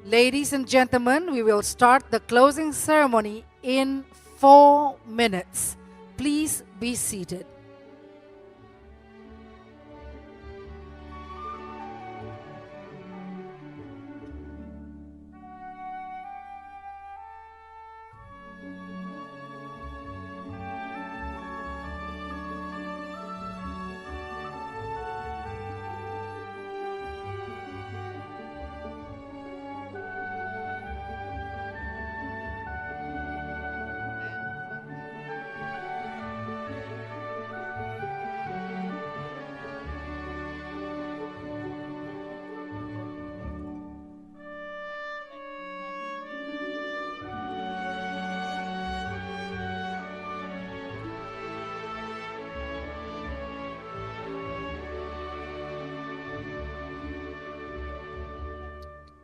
Ladies and gentlemen, we will start the closing ceremony in 4 minutes. Please be seated.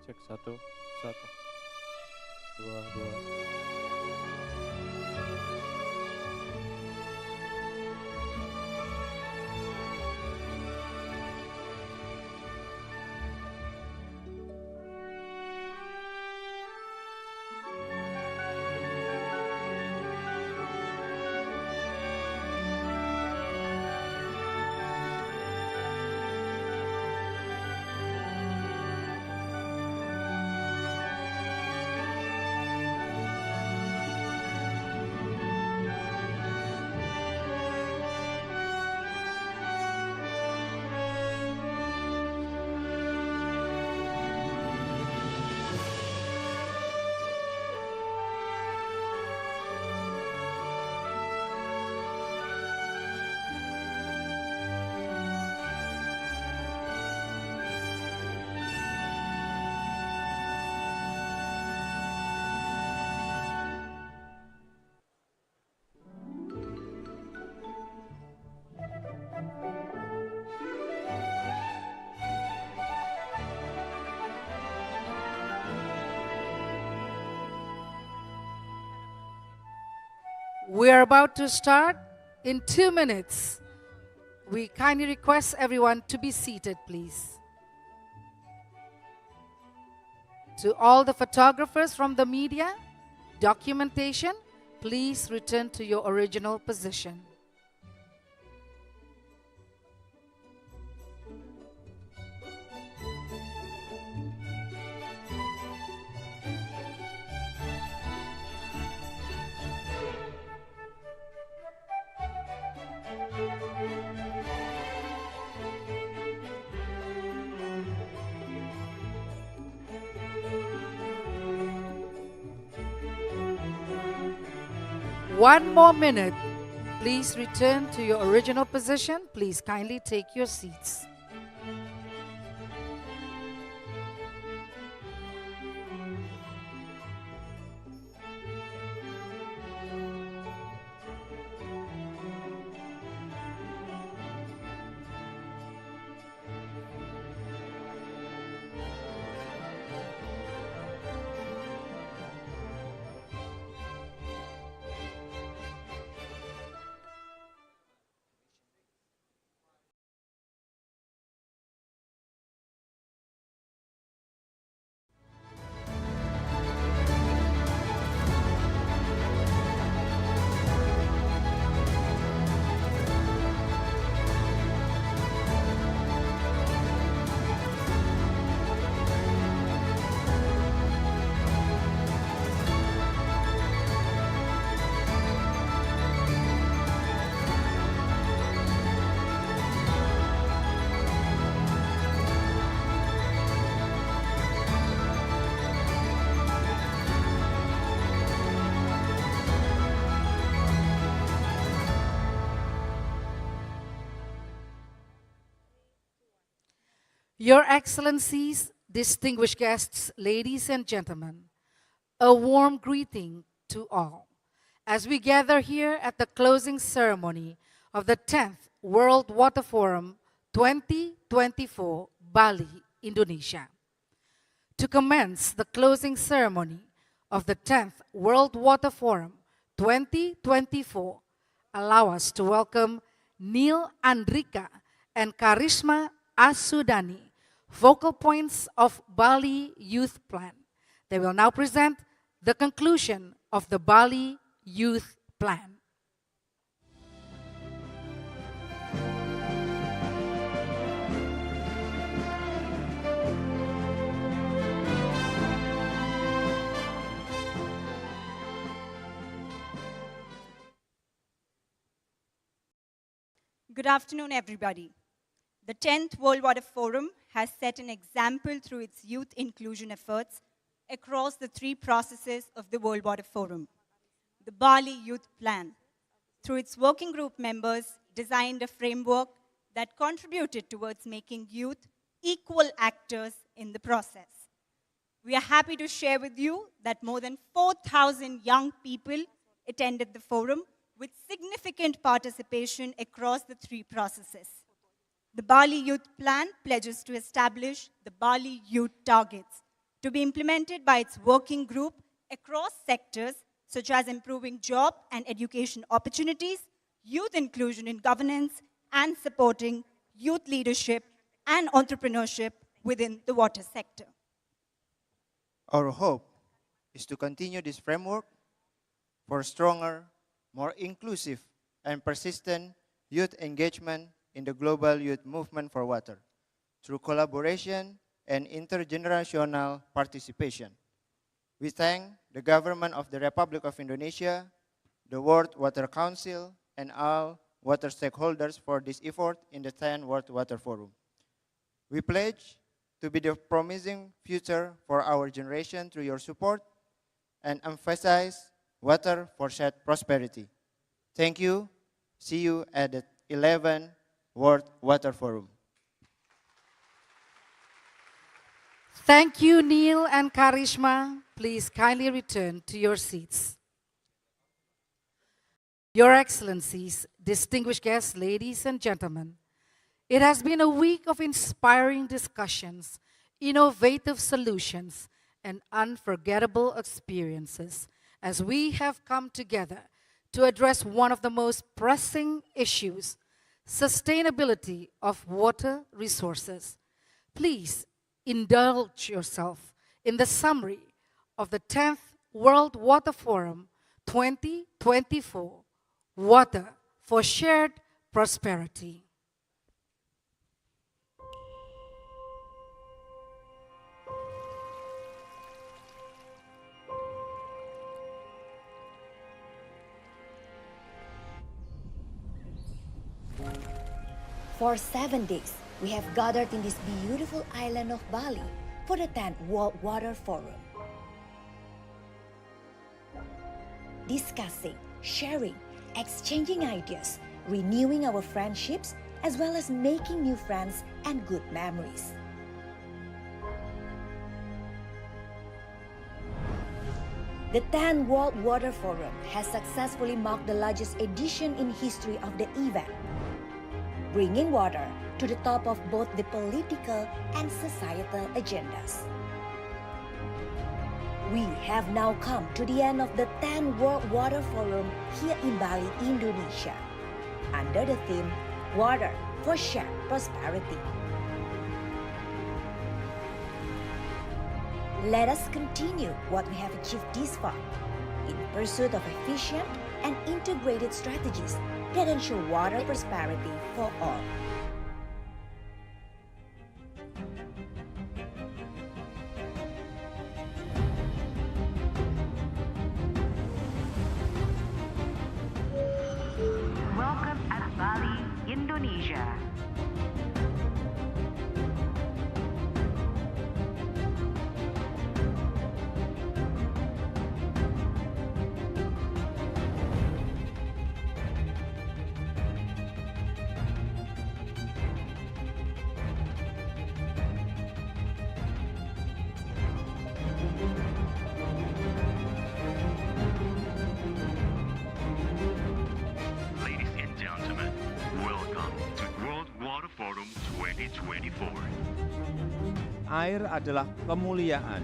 Cek satu, dua. We are about to start in 2 minutes. We kindly request everyone to be seated, please. To all the photographers from the media, documentation, please return to your original position. One more minute. Please return to your original position. Please kindly take your seats. Your Excellencies, distinguished guests, ladies and gentlemen, a warm greeting to all as we gather here at the closing ceremony of the 10th World Water Forum 2024, Bali, Indonesia. To commence the closing ceremony of the 10th World Water Forum 2024, allow us to welcome Neil Andrika and Karisma Asudani, focal points of Bali Youth Plan, They will now present the conclusion of the Bali Youth Plan. Good afternoon, everybody. The 10th World Water Forum has set an example through its youth inclusion efforts across the three processes of the World Water Forum. The Bali Youth Plan, through its working group members, designed a framework that contributed towards making youth equal actors in the process. We are happy to share with you that more than 4,000 young people attended the forum, with significant participation across the three processes. The Bali Youth Plan pledges to establish the Bali Youth Targets to be implemented by its working group across sectors such as improving job and education opportunities, youth inclusion in governance, and supporting youth leadership and entrepreneurship within the water sector. Our hope is to continue this framework for stronger, more inclusive and persistent youth engagement in the global youth movement for water through collaboration and intergenerational participation. We thank the government of the Republic of Indonesia, the World Water Council, and all water stakeholders for this effort in the 10th World Water Forum. We pledge to be the promising future for our generation through your support and emphasize water for shared prosperity. Thank you. See you at the 11th World Water Forum. Thank you, Neil and Karishma. Please kindly return to your seats. Your Excellencies, distinguished guests, ladies and gentlemen, it has been a week of inspiring discussions, innovative solutions, and unforgettable experiences as we have come together to address one of the most pressing issues, sustainability of water resources. Please indulge yourself in the summary of the 10th World Water Forum 2024, Water for Shared Prosperity. For 7 days, we have gathered in this beautiful island of Bali for the 10th World Water Forum. Discussing, sharing, exchanging ideas, renewing our friendships, as well as making new friends and good memories. The 10th World Water Forum has successfully marked the largest edition in history of the event, bringing water to the top of both the political and societal agendas. We have now come to the end of the 10th World Water Forum here in Bali, Indonesia, under the theme Water for Shared Prosperity. Let us continue what we have achieved this far in pursuit of efficient and integrated strategies that ensure water prosperity for all. Welcome at Bali, Indonesia. Ladies and gentlemen, welcome to World Water Forum 2024. Air adalah kemuliaan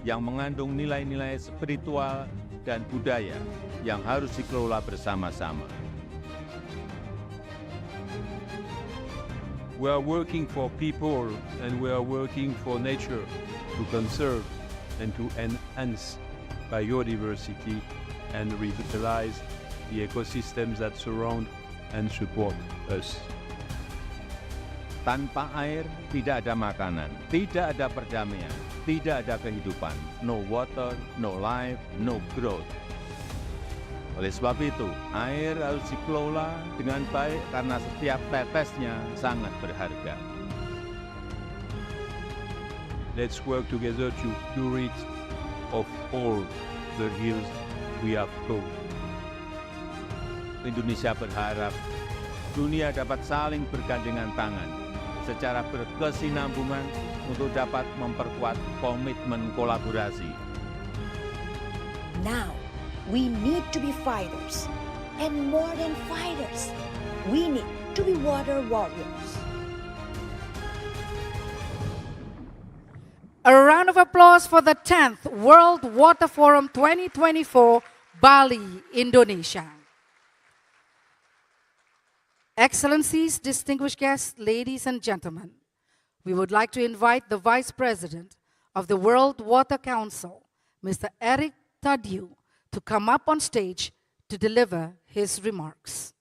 yang mengandung nilai-nilai spiritual dan budaya yang harus dikelola bersama-sama. We are working for people and we are working for nature to conserve and to enhance biodiversity and revitalize the ecosystems that surround and support us. Tanpa air, tidak ada makanan, tidak ada perdamaian, tidak ada kehidupan. No water, no life, no growth. Oleh sebab itu, air harus dikelola dengan baik karena setiap tetesnya sangat berharga. Let's work together to cure it of all the ills we have caused. Indonesia berharap dunia dapat saling bergandengan tangan secara berkesinambungan untuk dapat memperkuat komitmen kolaborasi. Now, we need to be fighters. And more than fighters, we need to be water warriors. A round of applause for the 10th World Water Forum 2024, Bali, Indonesia. Excellencies, distinguished guests, ladies and gentlemen, we would like to invite the Vice President of the World Water Council, Mr. Eric Tadiu, to come up on stage to deliver his remarks.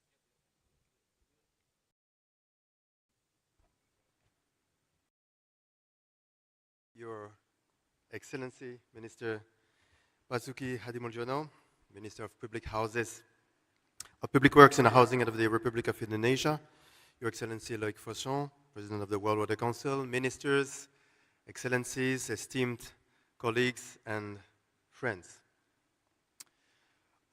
Your Excellency, Minister Basuki Hadimuljono, Minister of Public Houses, of Public Works and Housing of the Republic of Indonesia, Your Excellency Loic Fauchon, President of the World Water Council, Ministers, Excellencies, esteemed colleagues and friends.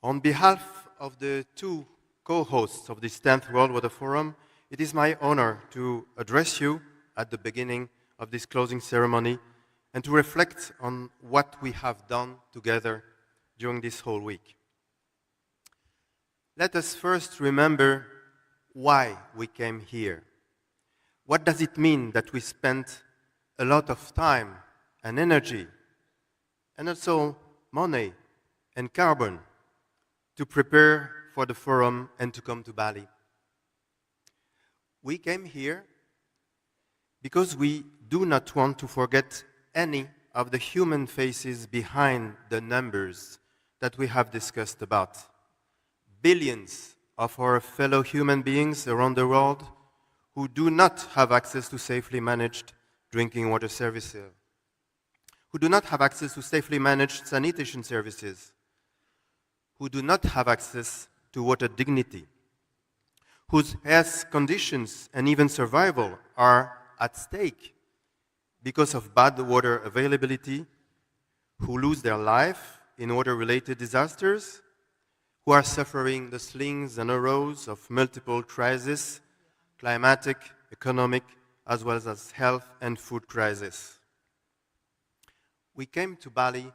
On behalf of the two co-hosts of this 10th World Water Forum, it is my honor to address you at the beginning of this closing ceremony and to reflect on what we have done together during this whole week. Let us first remember why we came here. What does it mean that we spent a lot of time and energy and also money and carbon to prepare for the forum and to come to Bali? We came here because we do not want to forget any of the human faces behind the numbers that we have discussed about. Billions of our fellow human beings around the world who do not have access to safely managed drinking water services, who do not have access to safely managed sanitation services, who do not have access to water dignity, whose health conditions and even survival are at stake because of bad water availability, who lose their life in water-related disasters, who are suffering the slings and arrows of multiple crises, climatic, economic, as well as health and food crisis. We came to Bali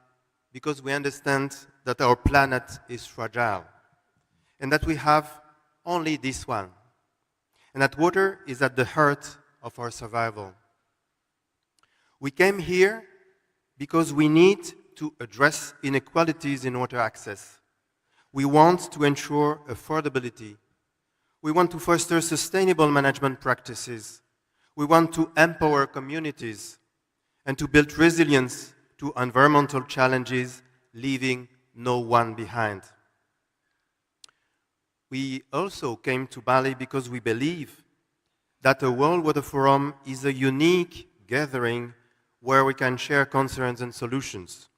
because we understand that our planet is fragile and that we have only this one, and that water is at the heart of our survival. We came here because we need to address inequalities in water access. We want to ensure affordability. We want to foster sustainable management practices. We want to empower communities and to build resilience to environmental challenges, leaving no one behind. We also came to Bali because we believe that the World Water Forum is a unique gathering where we can share concerns and solutions.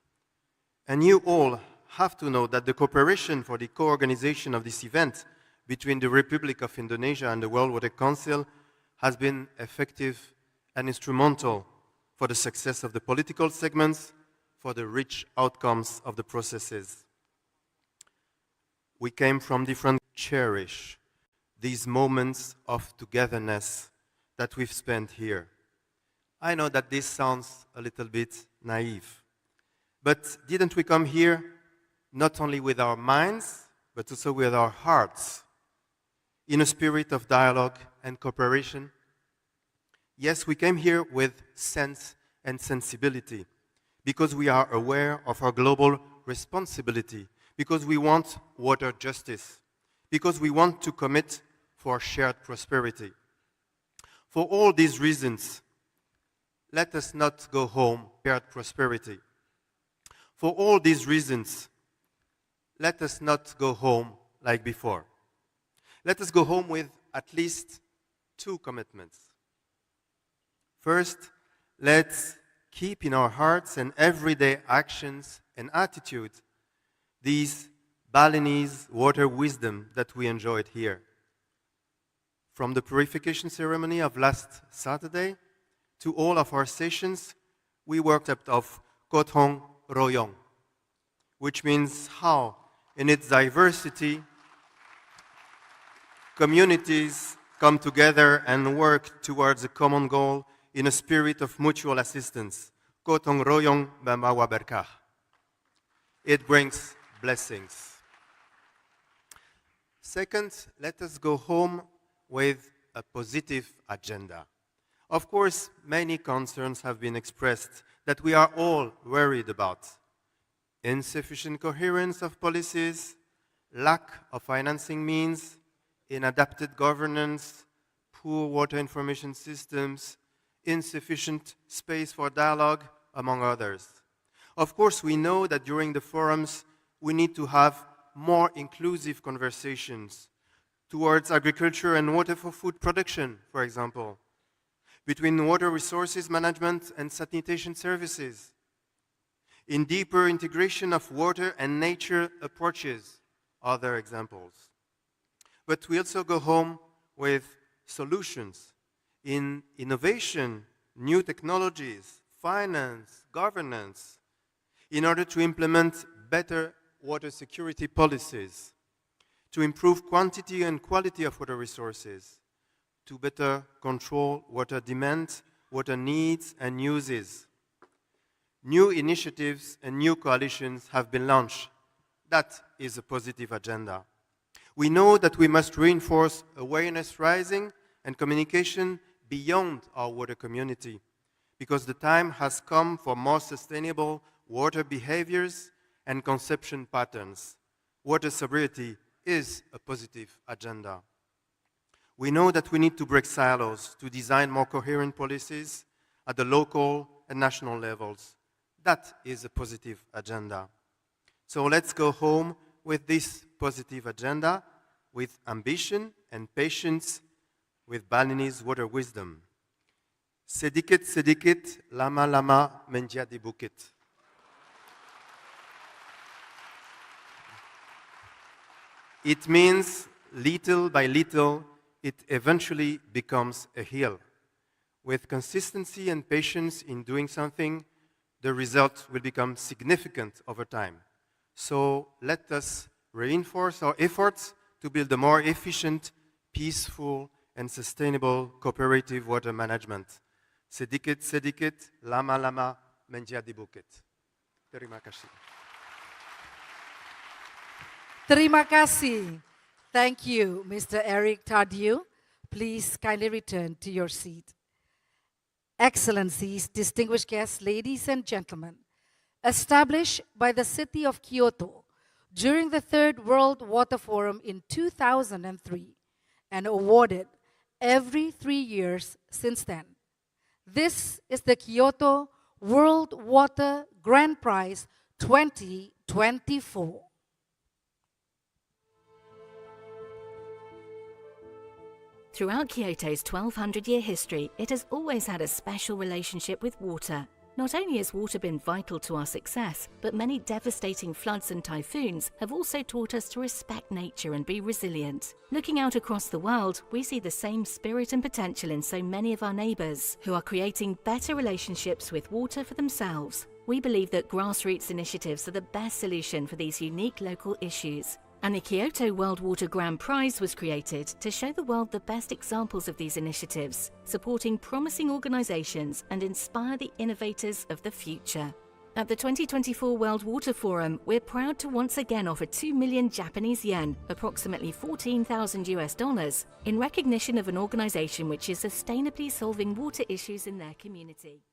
And you all have to know that the cooperation for the co-organization of this event between the Republic of Indonesia and the World Water Council has been effective and instrumental for the success of the political segments, for the rich outcomes of the processes. We came from different cherish these moments of togetherness that we've spent here. I know that this sounds a little bit naive, but didn't we come here not only with our minds, but also with our hearts, in a spirit of dialogue and cooperation? Yes, we came here with sense and sensibility, because we are aware of our global responsibility, because we want water justice, because we want to commit for shared prosperity. For all these reasons, let us not go home shared prosperity. For all these reasons, let us not go home like before. Let us go home with at least 2 commitments. First, let's keep in our hearts and everyday actions and attitude these Balinese water wisdom that we enjoyed here. From the purification ceremony of last Saturday to all of our sessions, we worked up of Kothong Royong, which means how, in its diversity, communities come together and work towards a common goal in a spirit of mutual assistance. Kothong Royong Bambawa Berkah. It brings blessings. Second, let us go home with a positive agenda. Of course, many concerns have been expressed that we are all worried about. Insufficient coherence of policies, lack of financing means, inadapted governance, poor water information systems, insufficient space for dialogue, among others. Of course, we know that during the forums, we need to have more inclusive conversations towards agriculture and water for food production, for example, between water resources management and sanitation services, in deeper integration of water and nature approaches, other examples. But we also go home with solutions in innovation, new technologies, finance, governance, in order to implement better water security policies, to improve quantity and quality of water resources, to better control water demand, water needs and uses. New initiatives and new coalitions have been launched. That is a positive agenda. We know that we must reinforce awareness raising and communication beyond our water community, because the time has come for more sustainable water behaviors and consumption patterns. Water sobriety is a positive agenda. We know that we need to break silos to design more coherent policies at the local and national levels. That is a positive agenda. So let's go home with this positive agenda, with ambition and patience, with Balinese water wisdom. Sedikit sedikit, lama lama menjadi bukit. It means little by little, it eventually becomes a hill. With consistency and patience in doing something, the result will become significant over time. So let us reinforce our efforts to build a more efficient, peaceful, and sustainable cooperative water management. Sedikit sedikit, lama lama menjadi bukit. Terima kasih. Terima kasih. Thank you, Mr. Eric Tardieu. Please kindly return to your seat. Excellencies, distinguished guests, ladies and gentlemen, established by the city of Kyoto during the Third World Water Forum in 2003 and awarded every 3 years since then. This is the Kyoto World Water Grand Prize 2024. Throughout Kyoto's 1,200-year history, it has always had a special relationship with water. Not only has water been vital to our success, but many devastating floods and typhoons have also taught us to respect nature and be resilient. Looking out across the world, we see the same spirit and potential in so many of our neighbours who are creating better relationships with water for themselves. We believe that grassroots initiatives are the best solution for these unique local issues. And the Kyoto World Water Grand Prize was created to show the world the best examples of these initiatives, supporting promising organisations and inspire the innovators of the future. At the 2024 World Water Forum, we're proud to once again offer 2 million Japanese yen, approximately $14,000, in recognition of an organisation which is sustainably solving water issues in their community.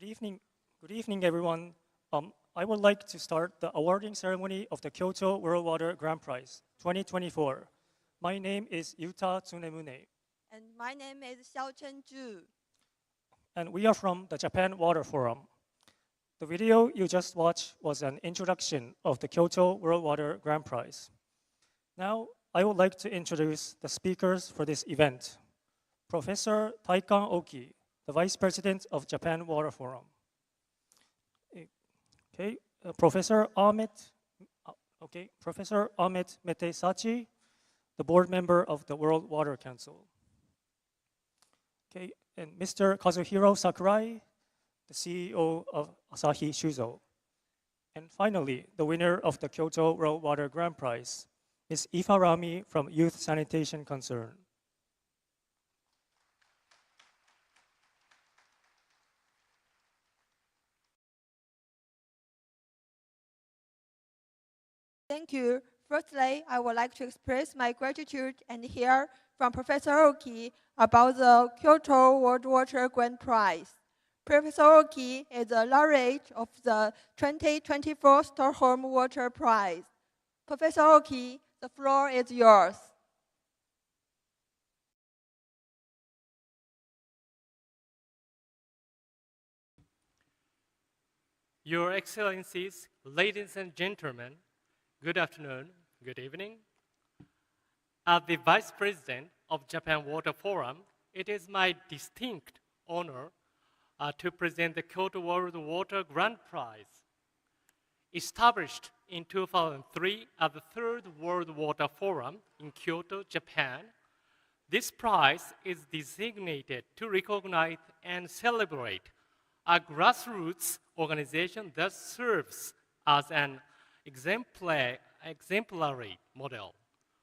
Good evening, everyone. I would like to start the awarding ceremony of the Kyoto World Water Grand Prize 2024. My name is Yuta Tsunemune, And my name is Xiaochen Zhu. and we are from the Japan Water Forum. The video you just watched was an introduction of the Kyoto World Water Grand Prize. Now, I would like to introduce the speakers for this event. Professor Taikan Oki, the Vice President of Japan Water Forum. Okay, Professor Ahmed Metesachi, the board member of the World Water Council. Okay, and Mr. Kazuhiro Sakurai, the CEO of Asahi Shuzo. And finally, the winner of the Kyoto World Water Grand Prize, Ms. Ifa Rami from Youth Sanitation Concern. Thank you. Firstly, I would like to express my gratitude and hear from Professor Oki about the Kyoto World Water Grand Prize. Professor Oki is a laureate of the 2024 Stockholm Water Prize. Professor Oki, the floor is yours. Your Excellencies, ladies and gentlemen, good afternoon, good evening. As the Vice President of Japan Water Forum, it is my distinct honor to present the Kyoto World Water Grand Prize. Established in 2003 as the third World Water Forum in Kyoto, Japan, this prize is designated to recognize and celebrate a grassroots organization that serves as an exemplary model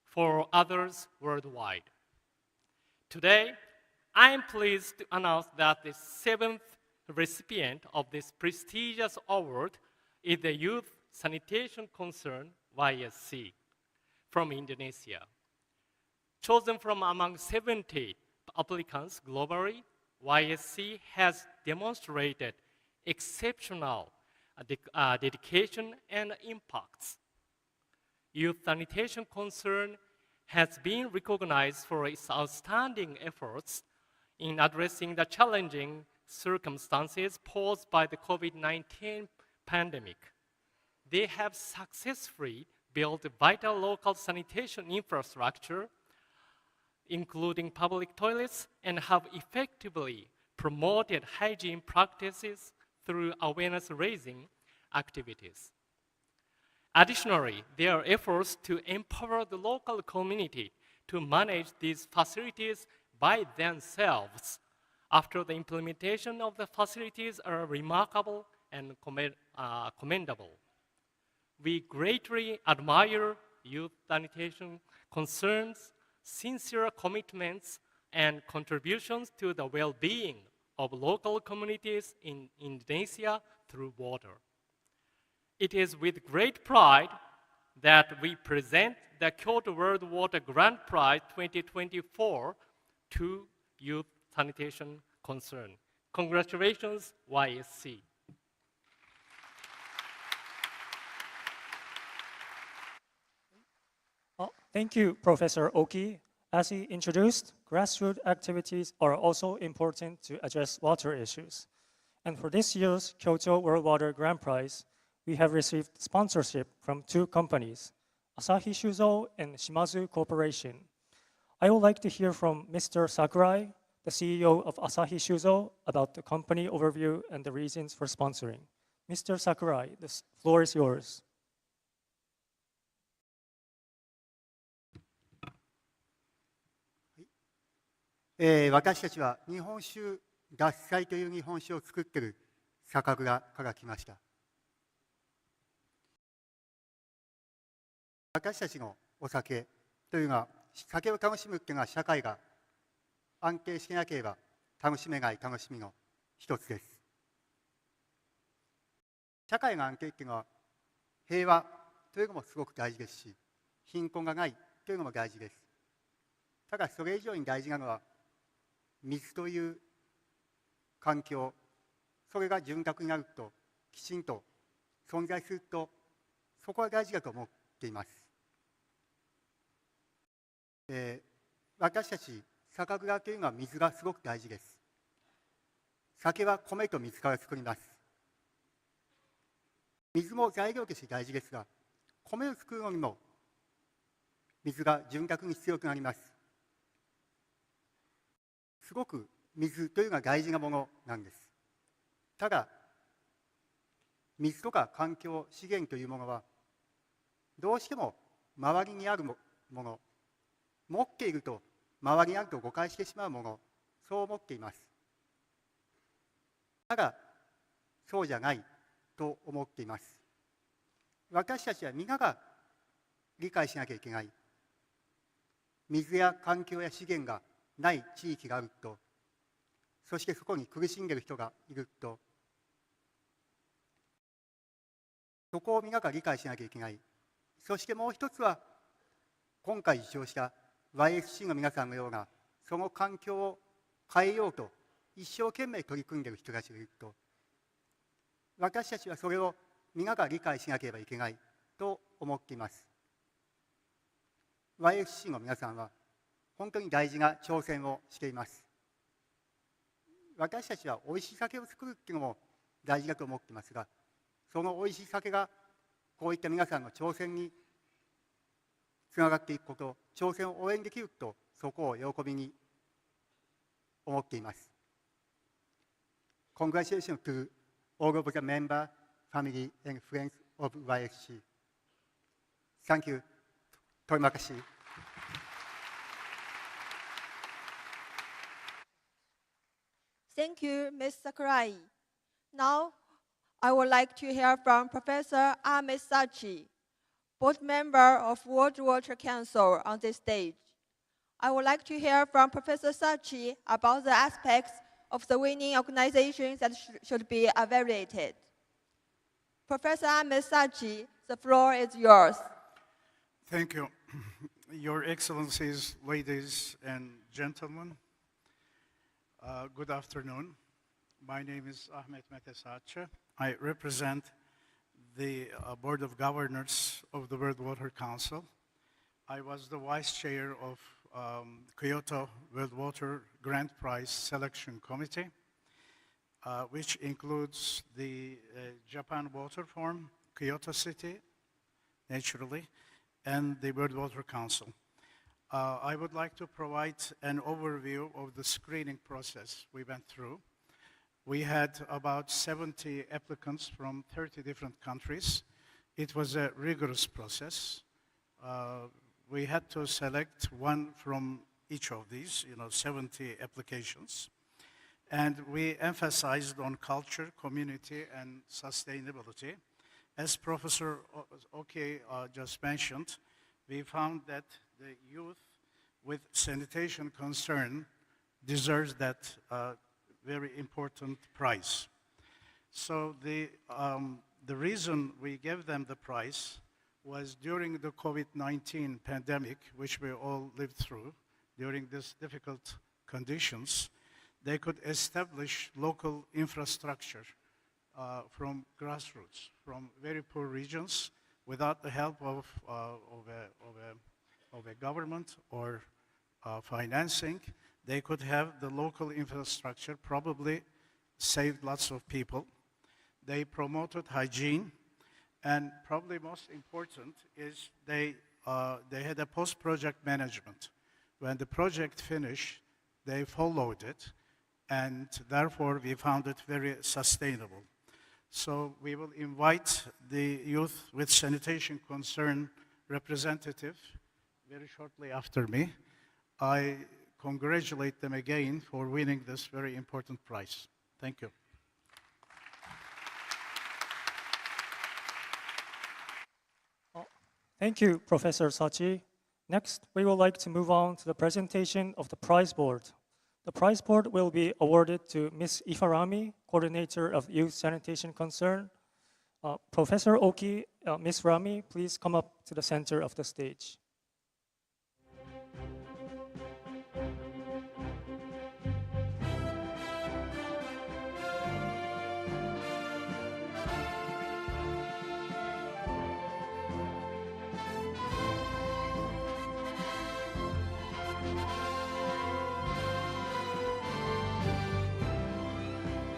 for others worldwide. Today, I am pleased to announce that the seventh recipient of this prestigious award is the Youth Sanitation Concern, YSC, from Indonesia. Chosen from among 70 applicants globally, YSC has demonstrated exceptional dedication and impacts. Youth Sanitation Concern has been recognized for its outstanding efforts in addressing the challenging circumstances posed by the COVID-19 pandemic. They have successfully built vital local sanitation infrastructure, including public toilets, and have effectively promoted hygiene practices through awareness-raising activities. Additionally, their efforts to empower the local community to manage these facilities by themselves after the implementation of the facilities are remarkable and commendable. We greatly admire Youth Sanitation Concern's sincere commitments and contributions to the well-being of local communities in Indonesia through water. It is with great pride that we present the Kyoto World Water Grand Prize 2024 to Youth Sanitation Concern. Congratulations, YSC. Thank you, Professor Oki. As he introduced, grassroots activities are also important to address water issues. And for this year's Kyoto World Water Grand Prize, we have received sponsorship from two companies, Asahi Shuzo and Shimazu Corporation. I would like to hear from Mr. Sakurai, the CEO of Asahi Shuzo, about the company overview and the reasons for sponsoring. Mr. Sakurai, the floor is yours. 私たちは日本酒合祭という日本酒を作っている酒蔵から来ました。私たちのお酒というのは、酒を楽しむというのは社会が安定してなければ楽しめない楽しみの一つです。社会が安定というのは平和というのもすごく大事ですし、貧困がないというのも大事です。ただそれ以上に大事なのは水という環境、それが潤沢になるときちんと存在すると、そこは大事だと思っています。私たち酒蔵というのは水がすごく大事です。酒は米と水から作ります。水も材料として大事ですが、米を作るのにも水が潤沢に必要となります。すごく水というのは大事なものなんです。ただ、水とか環境資源というものは、どうしても周りにあるもの、持っていると周りにあると誤解してしまうもの、そう思っています。ただ、そうじゃないと思っています。私たちは皆が理解しなきゃいけない。水や環境や資源がない地域があると、そしてそこに苦しんでいる人がいると、そこを皆が理解しなきゃいけない。そしてもう一つは、今回受賞した YFC の皆さんのような、その環境を変えようと一生懸命取り組んでいる人たちがいると、私たちはそれを皆が理解しなければいけないと思っています。YFC の皆さんは本当に大事な挑戦をしています。私たちはおいしい酒を作るっていうのも大事だと思っていますが、そのおいしい酒がこういった皆さんの挑戦につながっていくこと、挑戦を応援できると、そこを喜びに思っています。Congratulations to all of the member, family, and friends of YFC. Thank you. Terima kasih. Thank you, Ms. Sakurai. Now, I would like to hear from Professor Ahmed Sachi, board member of World Water Council, on this stage. I would like to hear from Professor Sachi about the aspects of the winning organizations that should be evaluated. Professor Ahmed Sachi, the floor is yours. Thank you. Your Excellencies, ladies and gentlemen, good afternoon. My name is Ahmed Sachi. I represent the Board of Governors of the World Water Council. I was the Vice Chair of Kyoto World Water Grand Prize Selection Committee, which includes the Japan Water Forum, Kyoto City, naturally, and the World Water Council. I would like to provide an overview of the screening process we went through. We had about 70 applicants from 30 different countries. It was a rigorous process. We had to select one from each of these, 70 applications. And we emphasized on culture, community, and sustainability. As Professor Oki just mentioned, we found that the youth with sanitation concern deserves that very important prize. So the reason we gave them the prize was during the COVID-19 pandemic, which we all lived through, during these difficult conditions, they could establish local infrastructure from grassroots, from very poor regions, without the help of a government or financing. They could have the local infrastructure, probably saved lots of people. They promoted hygiene, and probably most important is they had a post-project management. When the project finished, they followed it, and therefore we found it very sustainable. So we will invite the youth with sanitation concern representative very shortly after me. I congratulate them again for winning this very important prize. Thank you. Thank you, Professor Sachi. Next, we would like to move on to the presentation of the prize board. The prize board will be awarded to Ms. Ifarami, Coordinator of Youth Sanitation Concern. Professor Oki, Ms. Rami, please come up to the center of the stage.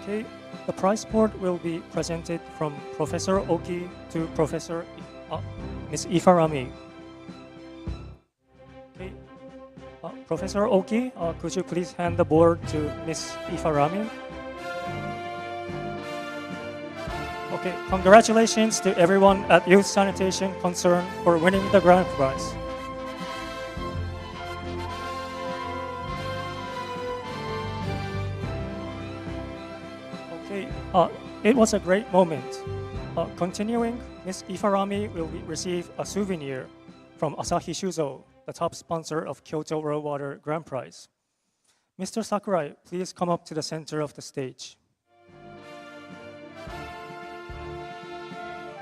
Okay, the prize board will be presented from Professor Oki to Ms. Ifarami. Okay, Professor Oki, could you please hand the board to Ms. Ifarami? Okay, congratulations to everyone at Youth Sanitation Concern for winning the grand prize. Okay, it was a great moment. Continuing, Ms. Ifarami will receive a souvenir from Asahi Shuzo, the top sponsor of Kyoto World Water Grand Prize. Mr. Sakurai, please come up to the center of the stage.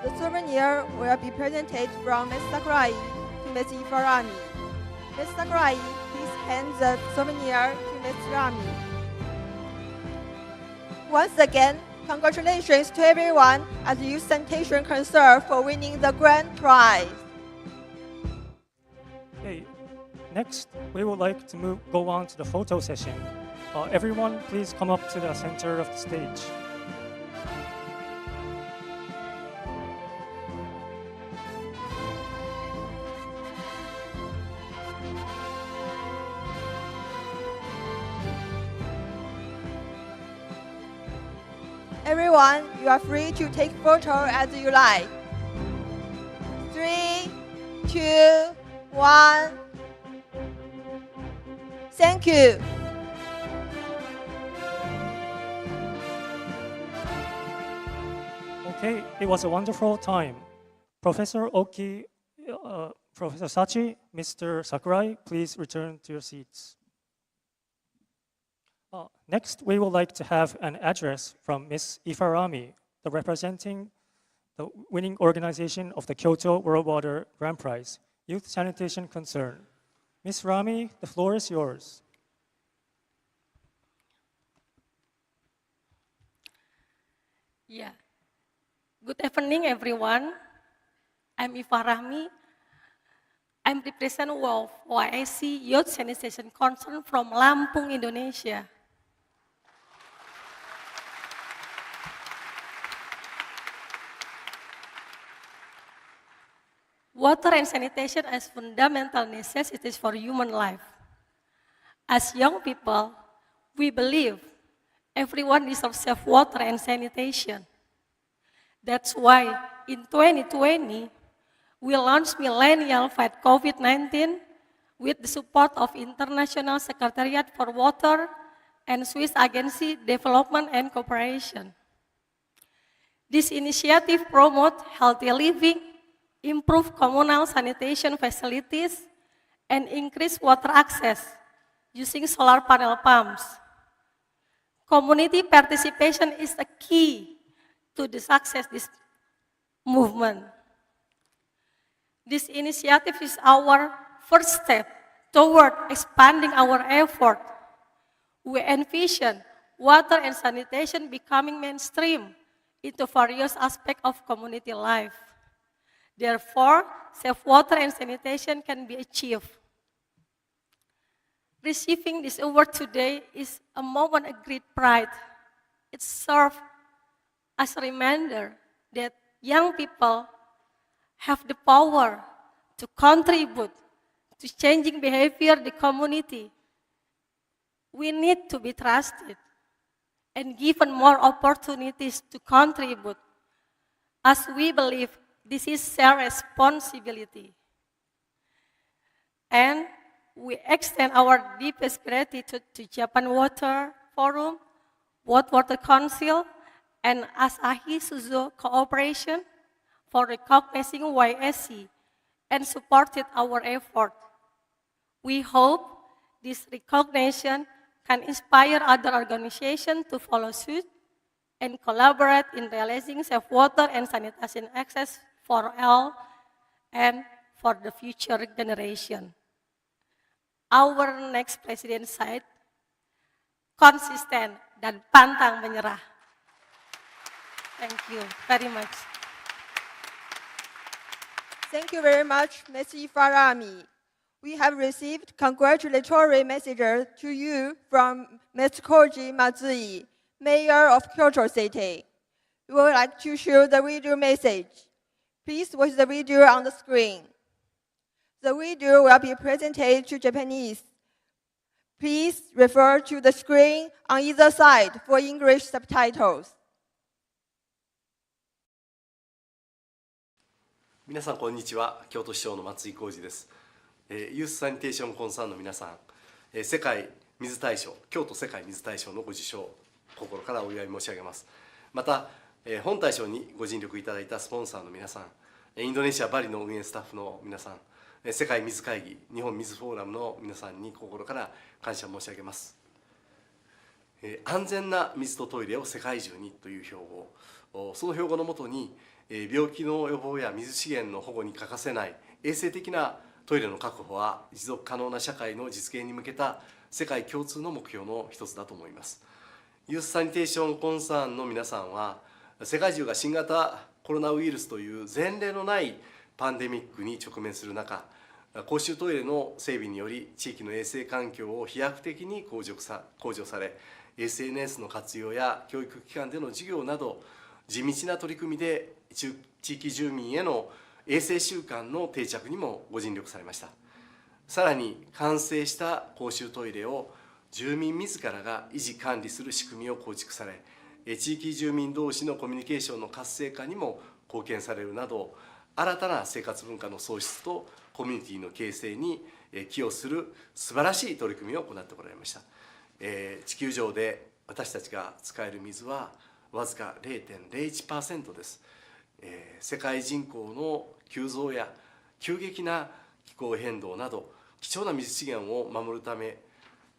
The souvenir will be presented from Ms. Sakurai to Ms. Ifarami. Ms. Sakurai, please hand the souvenir to Ms. Rami. Once again, congratulations to everyone at the Youth Sanitation Concern for winning the grand prize. Okay, next, we would like to go on to the photo session. Everyone, please come up to the center of the stage. Everyone, you are free to take photo as you like. 3, 2, 1. Thank you. Okay, it was a wonderful time. Professor Oki, Professor Sachi, Mr. Sakurai, please return to your seats. Next, we would like to have an address from Ms. Ifarami, representing the winning organization of the Kyoto World Water Grand Prize, Youth Sanitation Concern. Ms. Rami, the floor is yours. Yeah. Good evening, everyone. I'm Ifarami. I'm the president of YSC Youth Sanitation Concern from Lampung, Indonesia. Water and sanitation as fundamental necessities for human life. As young people, we believe everyone deserves safe water and sanitation. That's why in 2020, we launched Millennial Fight COVID-19 with the support of International Secretariat for Water and Swiss Agency Development and Cooperation. This initiative promotes healthy living, improve communal sanitation facilities, and increase water access using solar panel pumps. Community participation is the key to the success of this movement. This initiative is our first step toward expanding our effort. We envision water and sanitation becoming mainstream into various aspects of community life. Therefore, safe water and sanitation can be achieved. Receiving this award today is a moment of great pride. It serves as a reminder that young people have the power to contribute to changing behavior in the community. We need to be trusted and given more opportunities to contribute, as we believe this is their responsibility. And we extend our deepest gratitude to Japan Water Forum, World Water Council, and Asahi Shuzo Cooperation for recognizing YSC and supported our effort. We hope this recognition can inspire other organizations to follow suit and collaborate in realizing safe water and sanitation access for all and for the future generation. Our next president said, konsisten dan pantang menyerah. Thank you very much. Thank you very much, Ms. Ifarami. We have received congratulatory messages to you from Ms. Koji Matsui. Mayor of Kyoto City. We would like to share the video message. Please watch the video on the screen. The video will be presented to Japanese. Please refer to the screen on either side for English subtitles. 皆さんこんにちは。京都市長の松井浩二です。ユースサニテーションコンサーンの皆さん、世界水大賞、京都世界水大賞のご受賞、心からお祝い申し上げます。また、本大賞にご尽力いただいたスポンサーの皆さん、インドネシア・バリの運営スタッフの皆さん、世界水会議、日本水フォーラムの皆さんに心から感謝申し上げます。安全な水とトイレを世界中にという標語、その標語のもとに、病気の予防や水資源の保護に欠かせない衛生的なトイレの確保は持続可能な社会の実現に向けた世界共通の目標の一つだと思います。ユースサニテーションコンサーンの皆さんは、世界中が新型コロナウイルスという前例のないパンデミックに直面する中、公衆トイレの整備により地域の衛生環境を飛躍的に向上され、SNS の活用や教育機関での授業など地道な取り組みで地域住民への衛生習慣の定着にもご尽力されました。さらに完成した公衆トイレを住民自らが維持管理する仕組みを構築され、地域住民同士のコミュニケーションの活性化にも貢献されるなど、新たな生活文化の創出とコミュニティの形成に寄与する素晴らしい取り組みを行ってこられました。地球上で私たちが使える水はわずか 0.01% です。世界人口の急増や急激な気候変動など貴重な水資源を守るため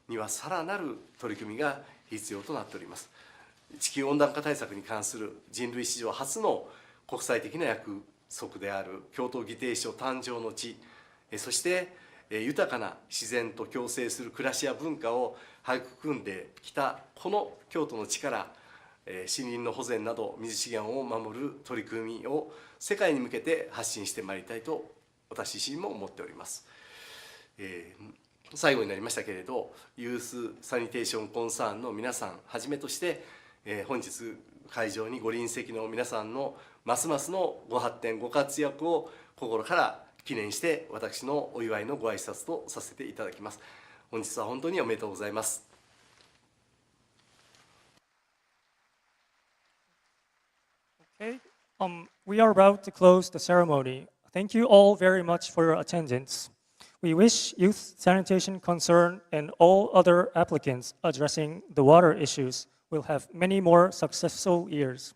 にはさらなる取り組みが必要となっております。地球温暖化対策に関する人類史上初の国際的な約束である京都議定書誕生の地、そして豊かな自然と共生する暮らしや文化を育んできたこの京都の地から森林の保全など水資源を守る取り組みを世界に向けて発信してまいりたいと私自身も思っております。最後になりましたけれど、ユースサニテーションコンサーンの皆さんはじめとして、本日会場にご臨席の皆さんのますますのご発展ご活躍を心から記念して私のお祝いのご挨拶とさせていただきます。本日は本当におめでとうございます。Okay, we are about to close the ceremony. Thank you all very much for your attendance. We wish Youth Sanitation Concern and all other applicants addressing the water issues will have many more successful years.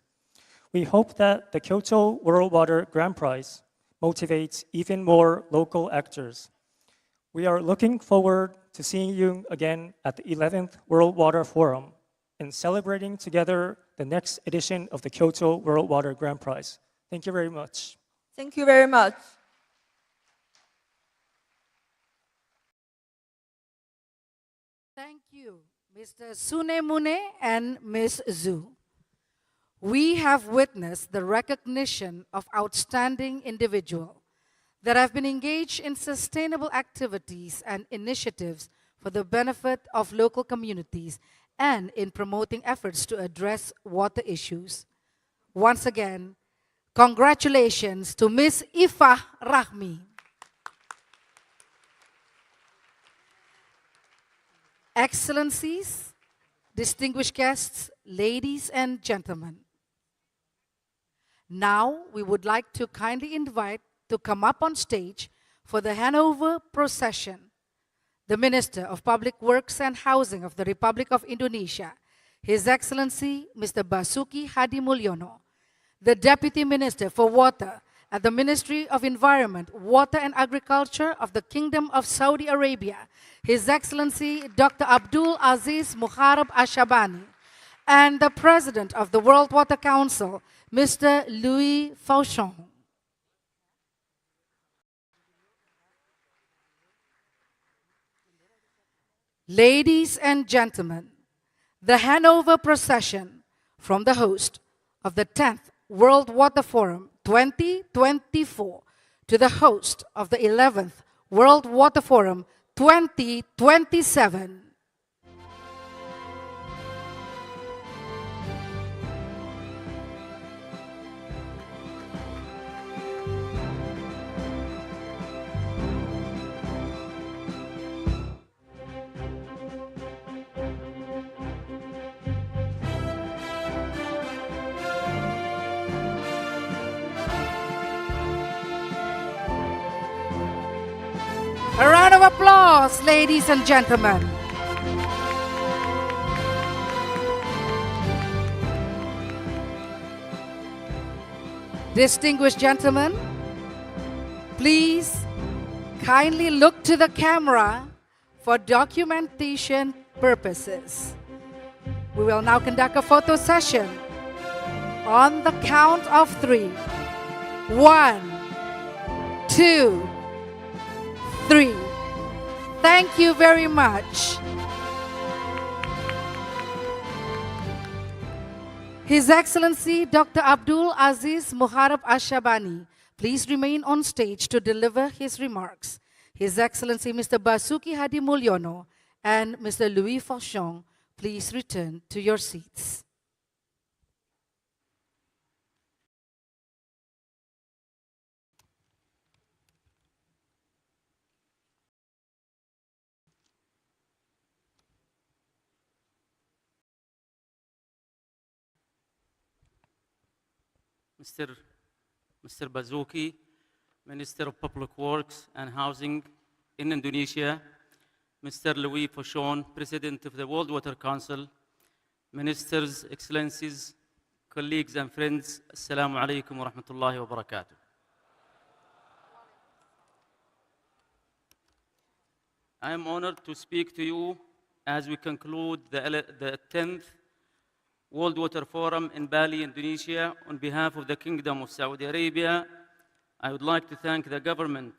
We hope that the Kyoto World Water Grand Prize motivates even more local actors. We are looking forward to seeing you again at the 11th World Water Forum and celebrating together the next edition of the Kyoto World Water Grand Prize. Thank you very much. Thank you very much. Thank you, Mr. Sunemune and Ms. Zhu. We have witnessed the recognition of outstanding individuals that have been engaged in sustainable activities and initiatives for the benefit of local communities and in promoting efforts to address water issues. Once again, congratulations to Ms. Ifa Rahmi. Excellencies, distinguished guests, ladies and gentlemen. Now we would like to kindly invite to come up on stage for the handover procession the Minister of Public Works and Housing of the Republic of Indonesia, His Excellency Mr. Basuki Hadi Mulyono, the Deputy Minister for Water at the Ministry of Environment, Water and Agriculture of the Kingdom of Saudi Arabia, His Excellency Dr. Abdul Aziz Muharrab Ashabani, and the President of the World Water Council, Mr. Louis Fauchon. Ladies and gentlemen, the handover procession from the host of the 10th World Water Forum 2024 to the host of the 11th World Water Forum 2027. A round of applause, ladies and gentlemen. Distinguished gentlemen, please kindly look to the camera for documentation purposes. We will now conduct a photo session on the count of 3. 1, 2, 3. Thank you very much. His Excellency Dr. Abdul Aziz Muharrab Ashabani, please remain on stage to deliver his remarks. His Excellency Mr. Basuki Hadi Mulyono and Mr. Louis Fauchon, please return to your seats. Mr. Basuki, Minister of Public Works and Housing in Indonesia, Mr. Louis Fauchon, President of the World Water Council, Ministers, Excellencies, colleagues and friends, Assalamu alaikum wa rahmatullahi wa barakatuh. I am honored to speak to you as we conclude the 10th World Water Forum in Bali, Indonesia. On behalf of the Kingdom of Saudi Arabia, I would like to thank the government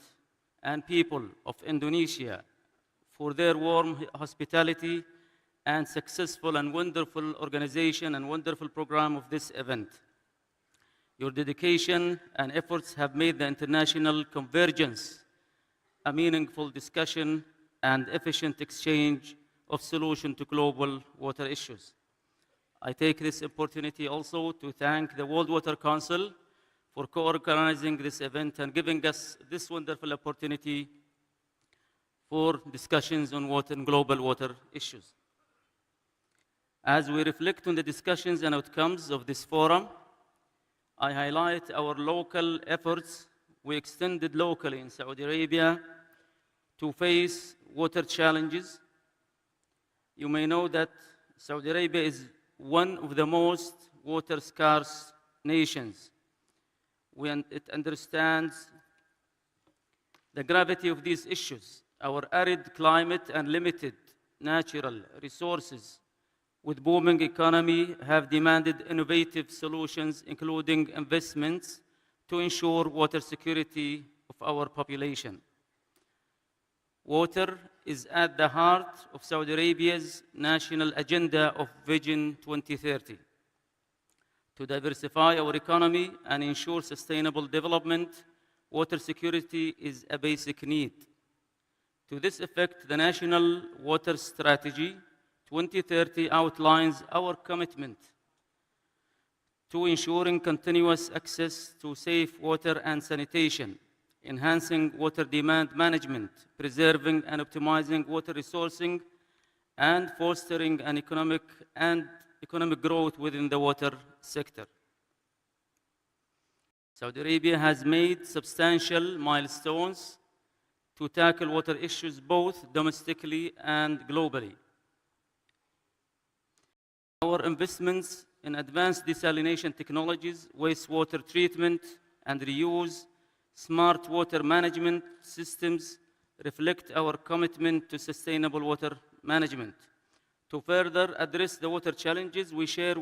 and people of Indonesia for their warm hospitality and successful and wonderful organization and wonderful program of this event. Your dedication and efforts have made the international convergence a meaningful discussion and efficient exchange of solutions to global water issues. I take this opportunity also to thank the World Water Council for co-organizing this event and giving us this wonderful opportunity for discussions on water and global water issues. As we reflect on the discussions and outcomes of this forum, I highlight our local efforts we extended locally in Saudi Arabia to face water challenges. You may know that Saudi Arabia is one of the most water-scarce nations. It understands the gravity of these issues. Our arid climate and limited natural resources with booming economy have demanded innovative solutions, including investments to ensure water security of our population. Water is at the heart of Saudi Arabia's national agenda of Vision 2030. To diversify our economy and ensure sustainable development, water security is a basic need. To this effect, the National Water Strategy 2030 outlines our commitment to ensuring continuous access to safe water and sanitation, enhancing water demand management, preserving and optimizing water resourcing, and fostering an economic growth within the water sector. Saudi Arabia has made substantial milestones to tackle water issues both domestically and globally. Our investments in advanced desalination technologies, wastewater treatment and reuse, smart water management systems reflect our commitment to sustainable water management. To further address the water challenges we share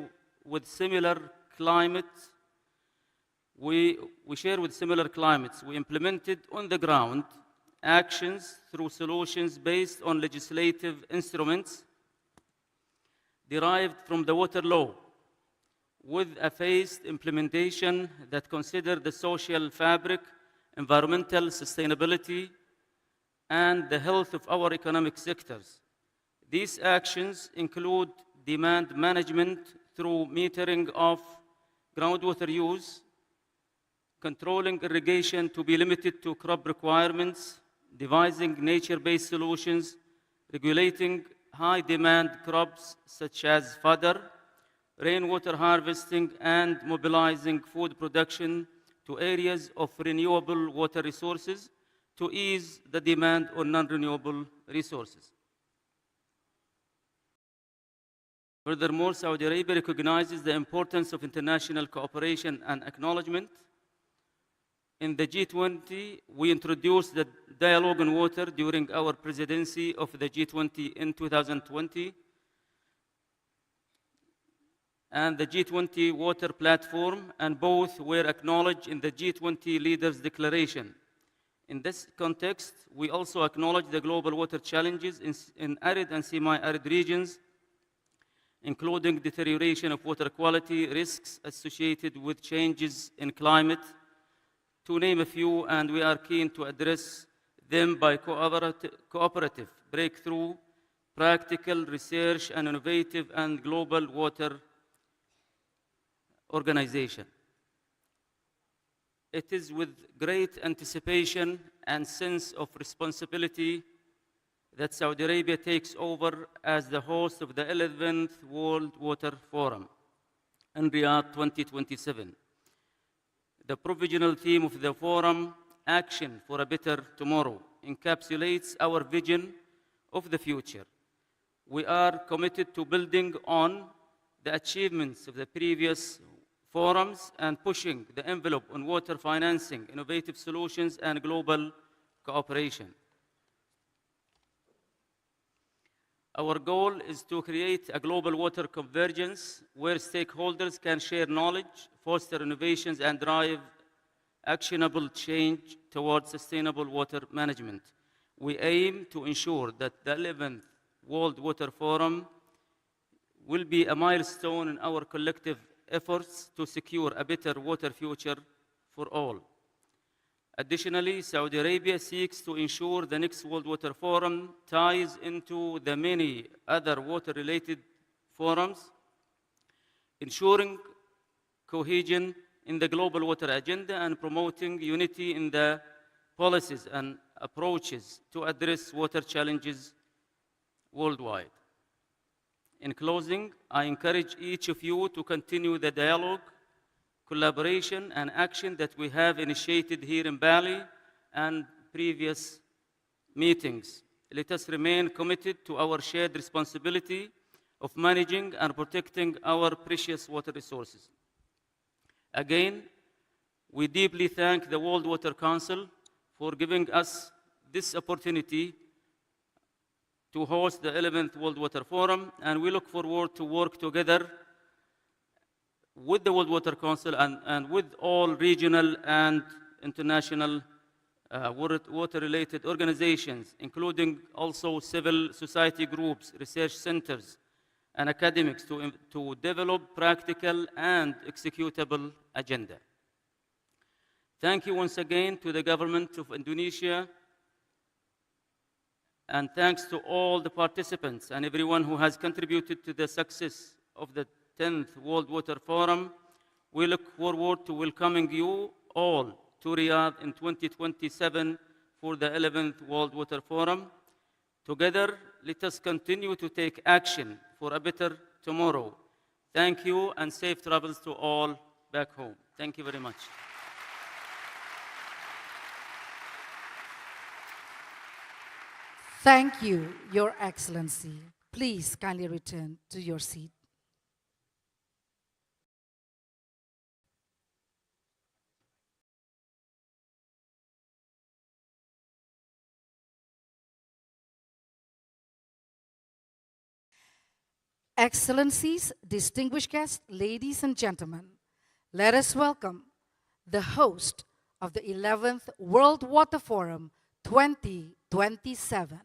with similar climates, we implemented on the ground actions through solutions based on legislative instruments derived from the water law, with a phased implementation that considered the social fabric, environmental sustainability, and the health of our economic sectors. These actions include demand management through metering of groundwater use, controlling irrigation to be limited to crop requirements, devising nature-based solutions, regulating high-demand crops such as fodder, rainwater harvesting, and mobilizing food production to areas of renewable water resources to ease the demand on non-renewable resources. Furthermore, Saudi Arabia recognizes the importance of international cooperation and acknowledgement. In the G20, we introduced the dialogue on water during our presidency of the G20 in 2020, and the G20 water platform, and both were acknowledged in the G20 leaders' declaration. In this context, we also acknowledge the global water challenges in arid and semi-arid regions, including deterioration of water quality, risks associated with changes in climate, to name a few, and we are keen to address them by cooperative breakthrough, practical research, and innovative and global water organization. It is with great anticipation and sense of responsibility that Saudi Arabia takes over as the host of the 11th World Water Forum in Riyadh 2027. The provisional theme of the forum, Action for a Better Tomorrow, encapsulates our vision of the future. We are committed to building on the achievements of the previous forums and pushing the envelope on water financing, innovative solutions, and global cooperation. Our goal is to create a global water convergence where stakeholders can share knowledge, foster innovations, and drive actionable change towards sustainable water management. We aim to ensure that the 11th World Water Forum will be a milestone in our collective efforts to secure a better water future for all. Additionally, Saudi Arabia seeks to ensure the next World Water Forum ties into the many other water-related forums, ensuring cohesion in the global water agenda and promoting unity in the policies and approaches to address water challenges worldwide. In closing, I encourage each of you to continue the dialogue, collaboration, and action that we have initiated here in Bali and previous meetings. Let us remain committed to our shared responsibility of managing and protecting our precious water resources. Again, we deeply thank the World Water Council for giving us this opportunity to host the 11th World Water Forum, and we look forward to work together with the World Water Council and with all regional and international water-related organizations, including also civil society groups, research centers, and academics to develop practical and executable agenda. Thank you once again to the government of Indonesia, and thanks to all the participants and everyone who has contributed to the success of the 10th World Water Forum. We look forward to welcoming you all to Riyadh in 2027 for the 11th World Water Forum. Together, let us continue to take action for a better tomorrow. Thank you, and safe travels to all back home. Thank you very much. Thank you, Your Excellency. Please kindly return to your seat. Excellencies, distinguished guests, ladies and gentlemen, let us welcome the host of the 11th World Water Forum 2027.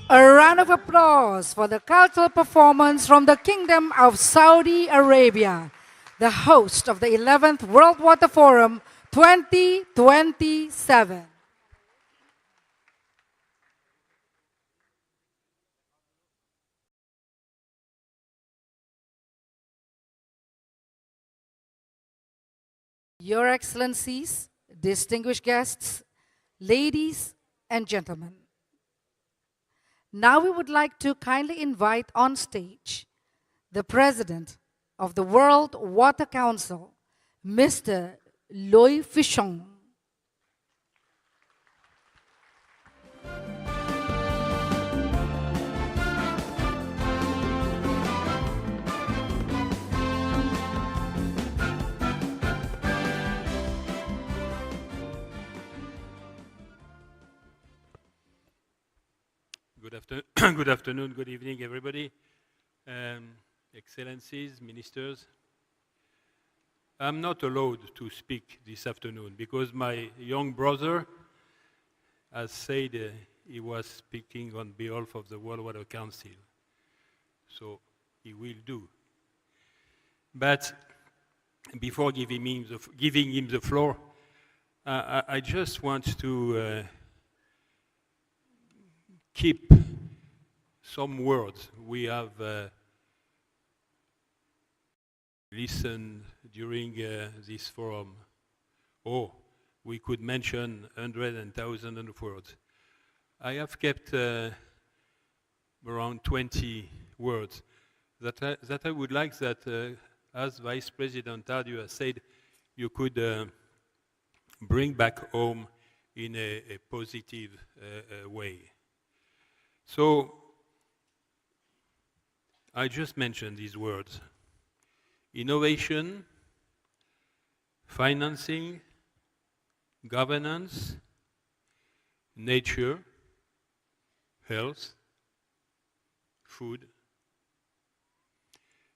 A round of applause for the cultural performance from the Kingdom of Saudi Arabia, the host of the 11th World Water Forum 2027. Your Excellencies, distinguished guests, ladies and gentlemen. Now we would like to kindly invite on stage the President of the World Water Council, Mr. Loy Fichon. Good afternoon, good evening, everybody. Excellencies, ministers. I'm not allowed to speak this afternoon because my young brother has said he was speaking on behalf of the World Water Council. So he will do. But before giving him the floor, I just want to keep some words we have listened during this forum. Oh, we could mention hundreds and thousands of words. I have kept around 20 words that I would like that, as Vice President Tardieu has said, you could bring back home in a positive way. So, I just mentioned these words: innovation, financing, governance, nature, health, food,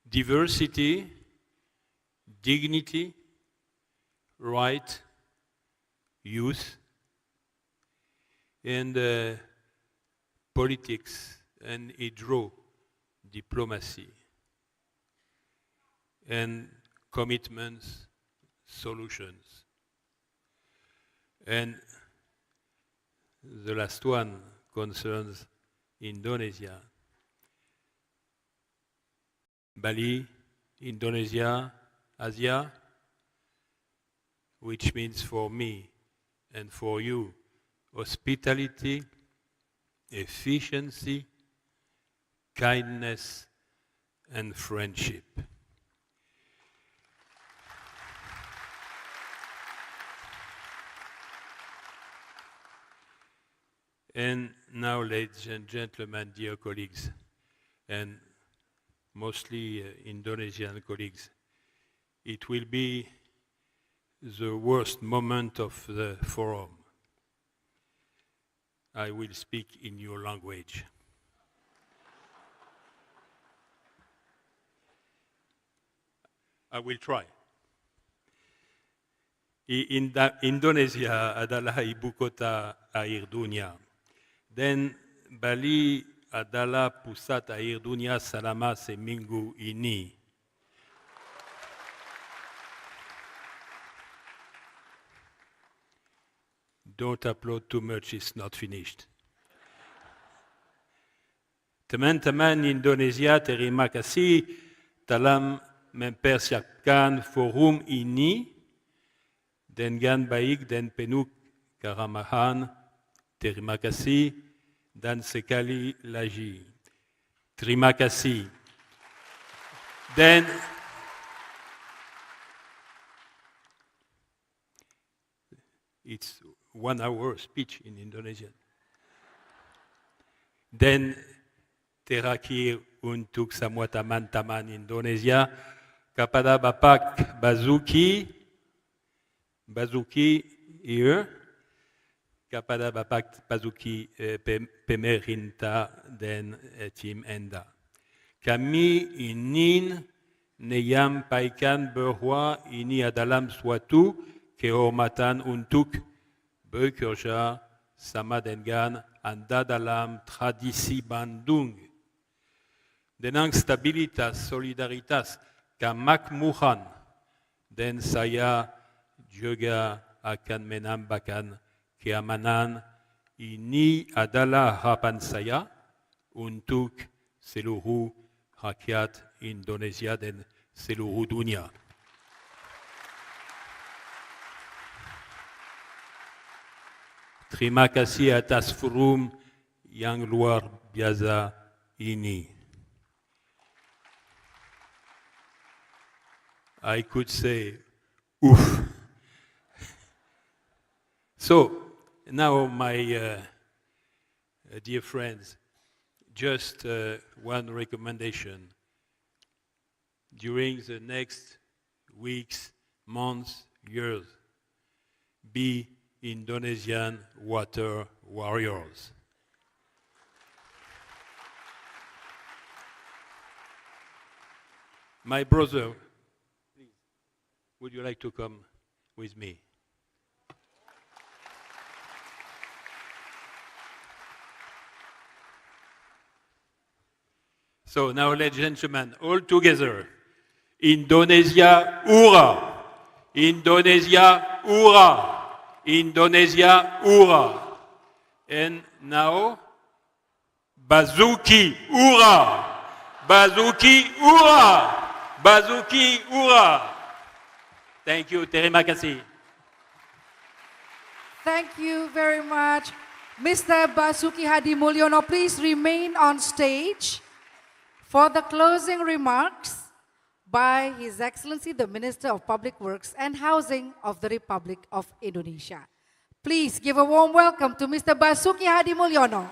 diversity, dignity, right, youth, and politics and diplomacy, and commitments, solutions. And the last one concerns Indonesia. Bali, Indonesia, Asia, which means for me and for you, hospitality, efficiency, kindness, and friendship. And now, ladies and gentlemen, dear colleagues, and mostly Indonesian colleagues, it will be the worst moment of the forum. I will speak in your language. I will try. Indonesia adalah ibu kota air dunia. Dan Bali adalah pusat air dunia selama seminggu ini. Don't applaud too much, it's not finished. Teman-teman Indonesia, terima kasih dalam mempersiapkan forum ini dengan baik dan penuh keramahan. Terima kasih dan sekali lagi terima kasih. Dan it's 1 hour speech in Indonesian. Dan terakhir untuk semua teman-teman Indonesia, kepada Bapak Basuki here, kepada Bapak Basuki pemerintah dan tim Anda. Kami ingin menyampaikan bahwa ini adalah suatu kehormatan untuk bekerja sama dengan anda dalam tradisi Bandung. Dengan stabilitas, solidaritas, kemakmuran, dan saya juga akan menambahkan keamanan. Ini adalah harapan saya untuk seluruh rakyat Indonesia dan seluruh dunia. Terima kasih atas forum yang luar biasa ini. I could say, oof. So, now my dear friends, just one recommendation. During the next weeks, months, years, be Indonesian water warriors. My brother, please, would you like to come with me? So now, ladies and gentlemen, all together, Indonesia Ura, Indonesia Ura, Indonesia Ura. And now, Bazuki Ura, Bazuki Ura, Bazuki Ura. Thank you, terima kasih. Thank you very much. Mr. Basuki Hadi Mulyono, please remain on stage for the closing remarks by His Excellency the Minister of Public Works and Housing of the Republic of Indonesia. Please give a warm welcome to Mr. Basuki Hadi Mulyono.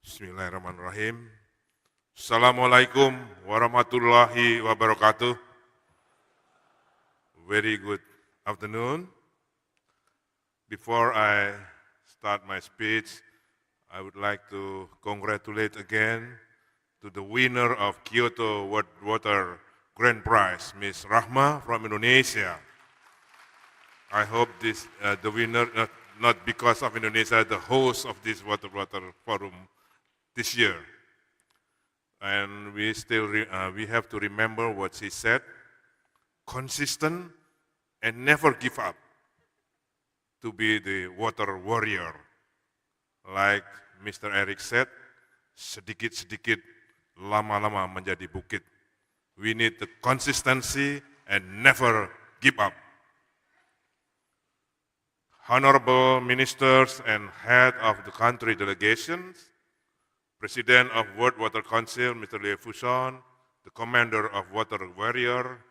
Bismillahirrahmanirrahim. Assalamualaikum warahmatullahi wabarakatuh. Very good afternoon. Before I start my speech, I would like to congratulate again to the winner of Kyoto World Water Grand Prize, Ms. Rahma from Indonesia. I hope this the winner, not because of Indonesia, the host of this water forum this year. And we still we have to remember what she said: consistent and never give up. To be the water warrior. Like Mr. Eric said, sedikit-sedikit, lama-lama menjadi bukit. We need the consistency and never give up. Honorable ministers and head of the country delegations, President of World Water Council, Mr. Lee Fuson, the Commander of Water Warrior,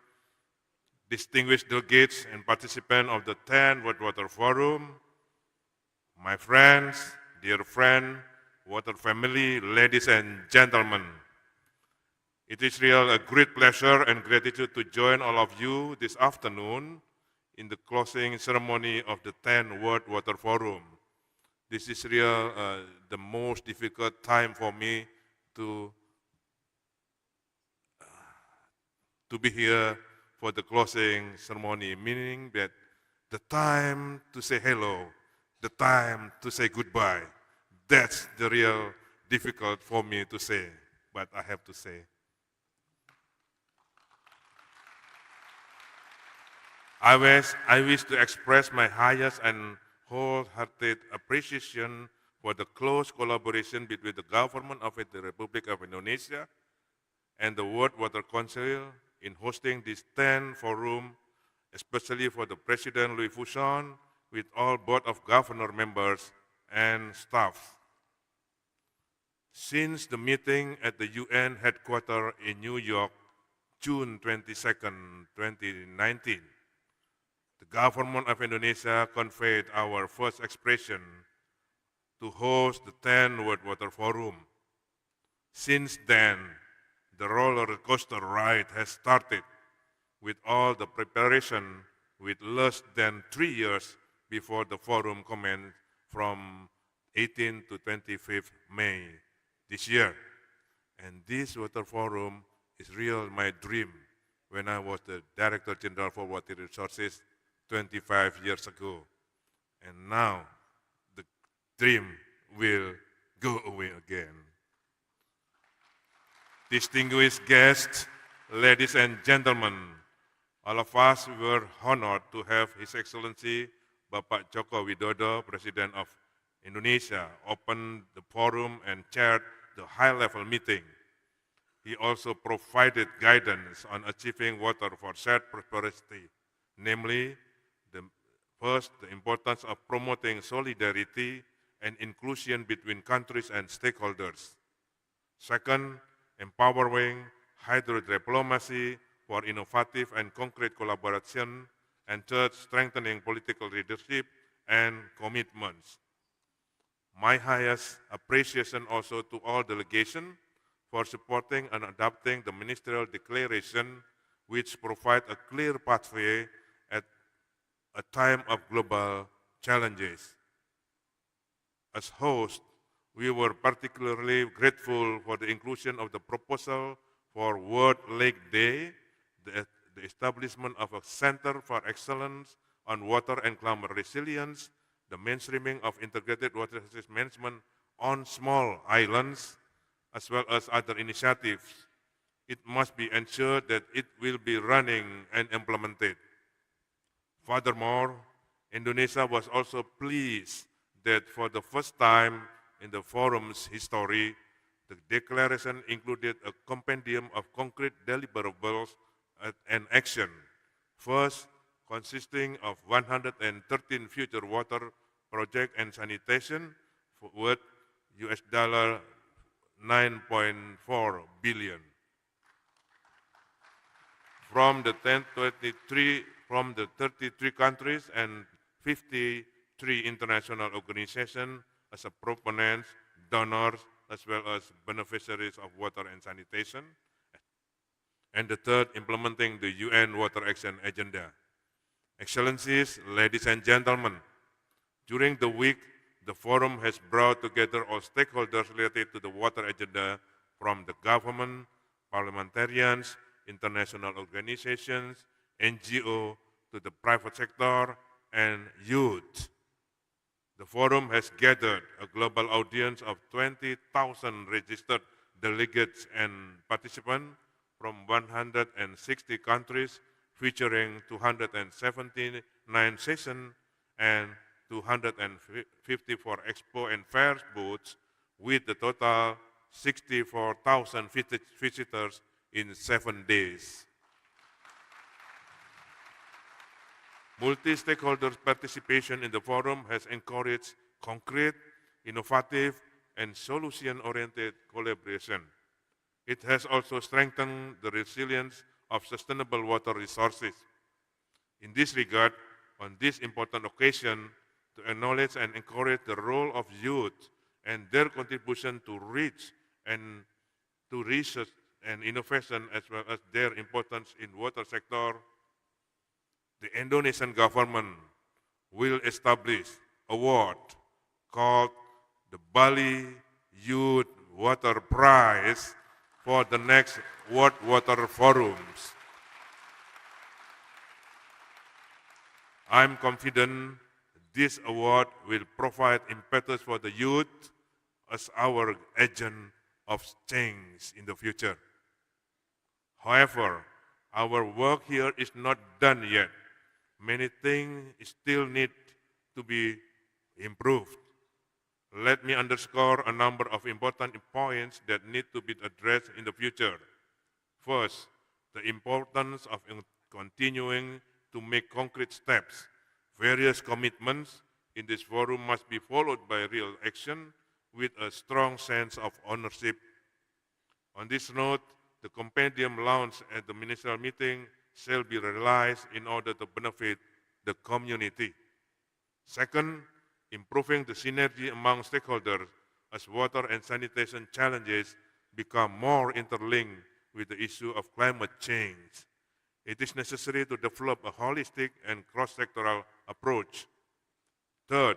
distinguished delegates and participants of the 10th World Water Forum, my friends, dear friend, water family, ladies and gentlemen. It is really a great pleasure and gratitude to join all of you this afternoon in the closing ceremony of the 10th World Water Forum. This is the most difficult time for me to be here for the closing ceremony, meaning that the time to say hello, the time to say goodbye, that's the real difficult for me to say, but I have to say. I wish to express my highest and wholehearted appreciation for the close collaboration between the government of the Republic of Indonesia and the World Water Council in hosting this 10th forum, especially for the President Louis Fuson, with all Board of Governor members and staff. Since the meeting at the UN headquarters in New York, June 22nd, 2019, the government of Indonesia conveyed our first expression to host the 10th World Water Forum. Since then, the roller coaster ride has started with all the preparation with less than 3 years before the forum commenced from 18 to 25th May this year. And this water forum is real my dream when I was the Director General for Water Resources 25 years ago. And now the dream will go away again. Distinguished guests, ladies and gentlemen, all of us were honored to have His Excellency Bapak Joko Widodo, President of Indonesia, open the forum and chaired the high-level meeting. He also provided guidance on achieving water for shared prosperity, namely, first, the importance of promoting solidarity and inclusion between countries and stakeholders. Second, empowering hydro-diplomacy for innovative and concrete collaboration. And third, strengthening political leadership and commitments. My highest appreciation also to all delegations for supporting and adopting the ministerial declaration, which provide a clear pathway at a time of global challenges. As host, we were particularly grateful for the inclusion of the proposal for World Lake Day, the establishment of a Center for Excellence on Water and Climate Resilience, the mainstreaming of integrated water resources management on small islands, as well as other initiatives. It must be ensured that it will be running and implemented. Furthermore, Indonesia was also pleased that for the first time in the forum's history, the declaration included a compendium of concrete deliverables and action. First, consisting of 113 future water projects and sanitation worth $9.4 billion. From the 33 countries and 53 international organizations as a proponents, donors, as well as beneficiaries of water and sanitation. And the third, implementing the UN Water Action Agenda. Excellencies, ladies and gentlemen, during the week, the forum has brought together all stakeholders related to the water agenda, from the government, parliamentarians, international organizations, NGO, to the private sector, and youth. The forum has gathered a global audience of 20,000 registered delegates and participants from 160 countries, featuring 279 sessions and 254 expo and fairs booths, with a total 64,000 visitors in 7 days. Multi-stakeholder participation in the forum has encouraged concrete, innovative, and solution-oriented collaboration. It has also strengthened the resilience of sustainable water resources. In this regard, on this important occasion, to acknowledge and encourage the role of youth and their contribution to reach and to research and innovation, as well as their importance in water sector, the Indonesian government will establish an award called the Bali Youth Water Prize for the next World Water Forums. I'm confident this award will provide impetus for the youth as our agent of change in the future. However, our work here is not done yet. Many things still need to be improved. Let me underscore a number of important points that need to be addressed in the future. First, the importance of continuing to make concrete steps. Various commitments in this forum must be followed by real action with a strong sense of ownership. On this note, the compendium launched at the ministerial meeting shall be realized in order to benefit the community. Second, improving the synergy among stakeholders as water and sanitation challenges become more interlinked with the issue of climate change. It is necessary to develop a holistic and cross-sectoral approach. Third,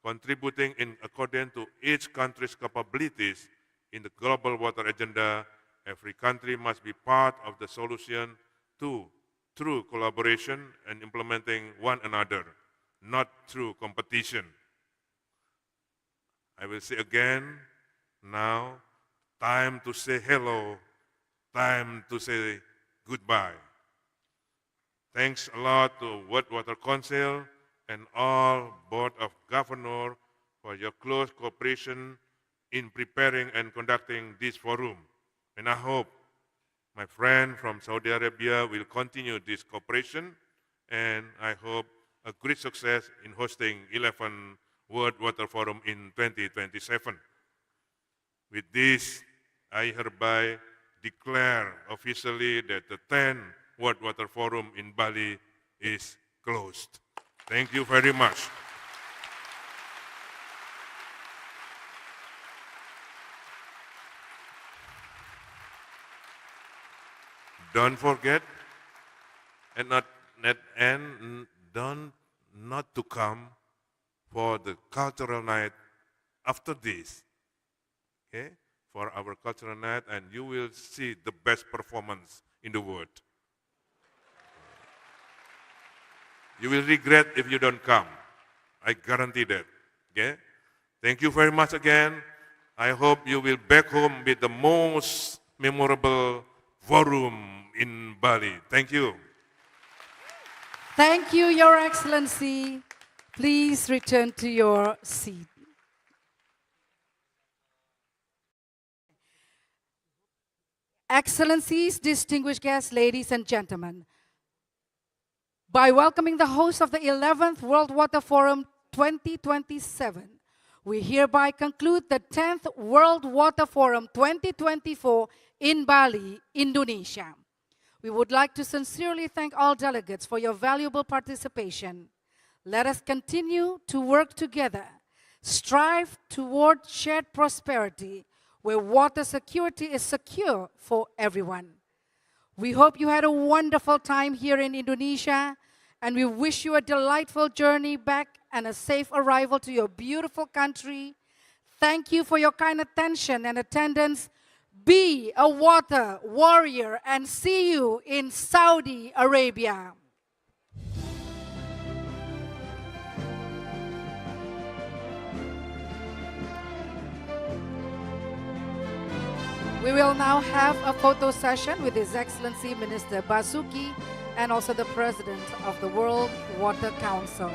contributing in accordance to each country's capabilities in the global water agenda Every country must be part of the solution too, through collaboration and implementing one another, not through competition. I will say again, now, time to say hello, time to say goodbye. Thanks a lot to World Water Council and all Board of Governors for your close cooperation in preparing and conducting this forum. And I hope my friend from Saudi Arabia will continue this cooperation, and I hope a great success in hosting 11 World Water Forum in 2027. With this, I hereby declare officially that the 10th World Water Forum in Bali is closed. Thank you very much. Don't forget, and not to come for the cultural night after this. Okay? For our cultural night, and you will see the best performance in the world. You will regret if you don't come. I guarantee that. Okay? Thank you very much again. I hope you will back home with the most memorable forum in Bali. Thank you. Thank you, Your Excellency. Please return to your seat. Excellencies, distinguished guests, ladies and gentlemen, by welcoming the host of the 11th World Water Forum 2027, we hereby conclude the 10th World Water Forum 2024 in Bali, Indonesia. We would like to sincerely thank all delegates for your valuable participation. Let us continue to work together, strive toward shared prosperity, where water security is secure for everyone. We hope you had a wonderful time here in Indonesia, and we wish you a delightful journey back and a safe arrival to your beautiful country. Thank you for your kind attention and attendance. Be a water warrior, and see you in Saudi Arabia. We will now have a photo session with His Excellency Minister Basuki and also the President of the World Water Council.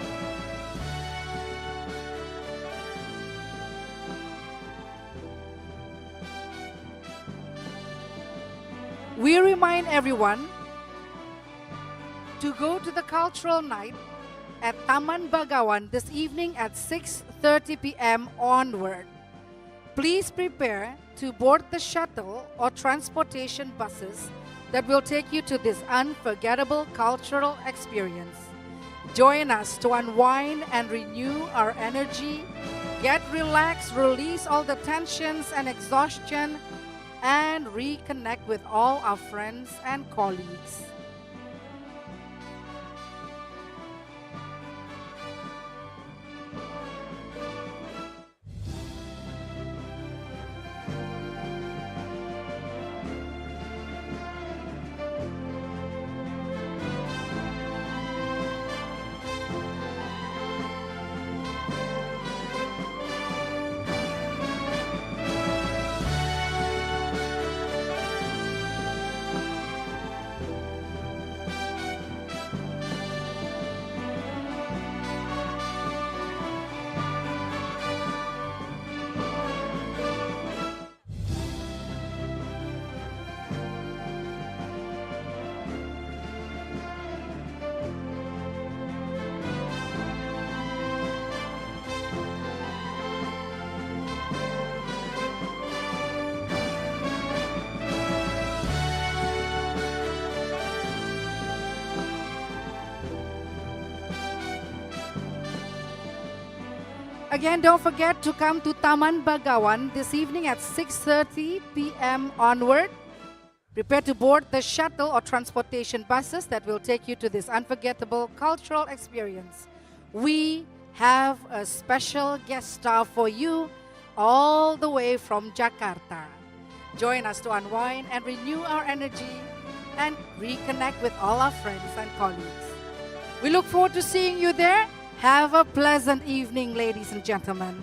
We remind everyone to go to the cultural night at Taman Bagawan this evening at 6:30 p.m. onward. Please prepare to board the shuttle or transportation buses that will take you to this unforgettable cultural experience. Join us to unwind and renew our energy, get relaxed, release all the tensions and exhaustion, and reconnect with all our friends and colleagues. Again, don't forget to come to Taman Bagawan this evening at 6:30 p.m. onward. Prepare to board the shuttle or transportation buses that will take you to this unforgettable cultural experience. We have a special guest star for you all the way from Jakarta. Join us to unwind and renew our energy and reconnect with all our friends and colleagues. We look forward to seeing you there. Have a pleasant evening, ladies and gentlemen.